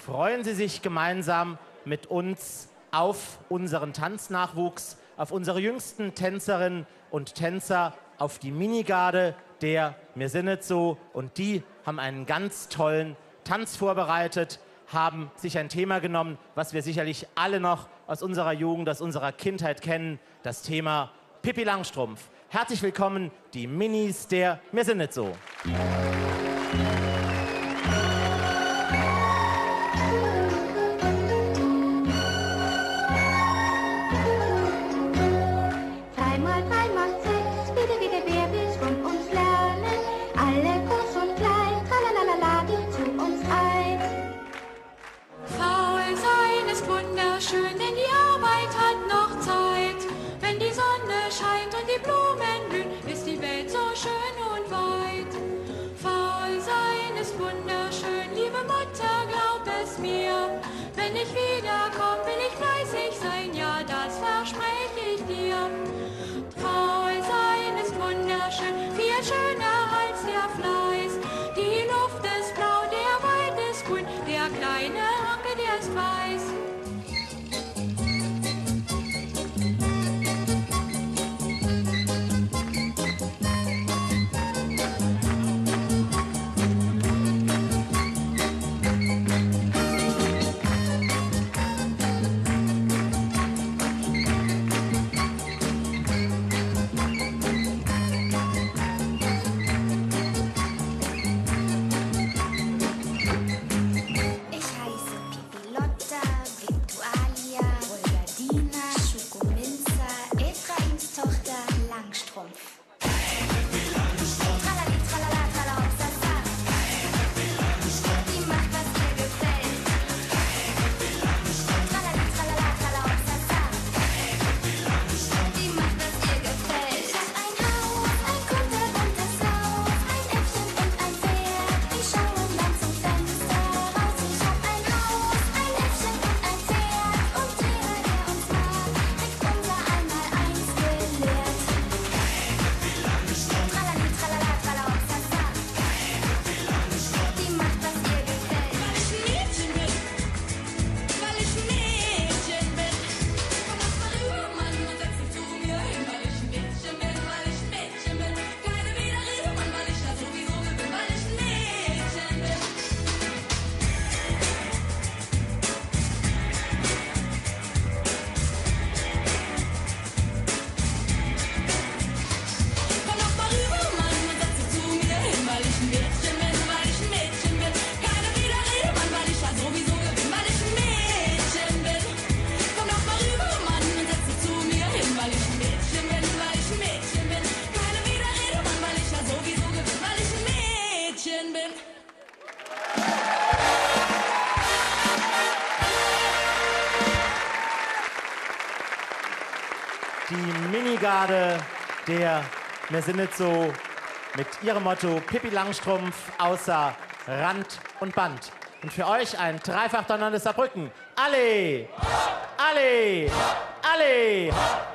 freuen Sie sich gemeinsam mit uns auf unseren Tanznachwuchs, auf unsere jüngsten Tänzerinnen und Tänzer, auf die Minigarde der Mir sinnet so. Und die haben einen ganz tollen Tanz vorbereitet, haben sich ein Thema genommen, was wir sicherlich alle noch aus unserer Jugend, aus unserer Kindheit kennen, das Thema Pippi Langstrumpf. Herzlich willkommen, die Minis der Mir sinnet so. Wenn ich wiederkomme, will ich fleißig sein, ja, das verspreche ich dir. Treu sein ist wunderschön, viel schöner als der Fleiß. Die Luft ist blau, der Wald ist grün, der kleine Onkel, der ist weiß. Die Minigarde der Mir sinnet so mit ihrem Motto Pippi Langstrumpf außer Rand und Band. Und für euch ein dreifach donnerndes Saarbrücken. Alle! Alle! Alle!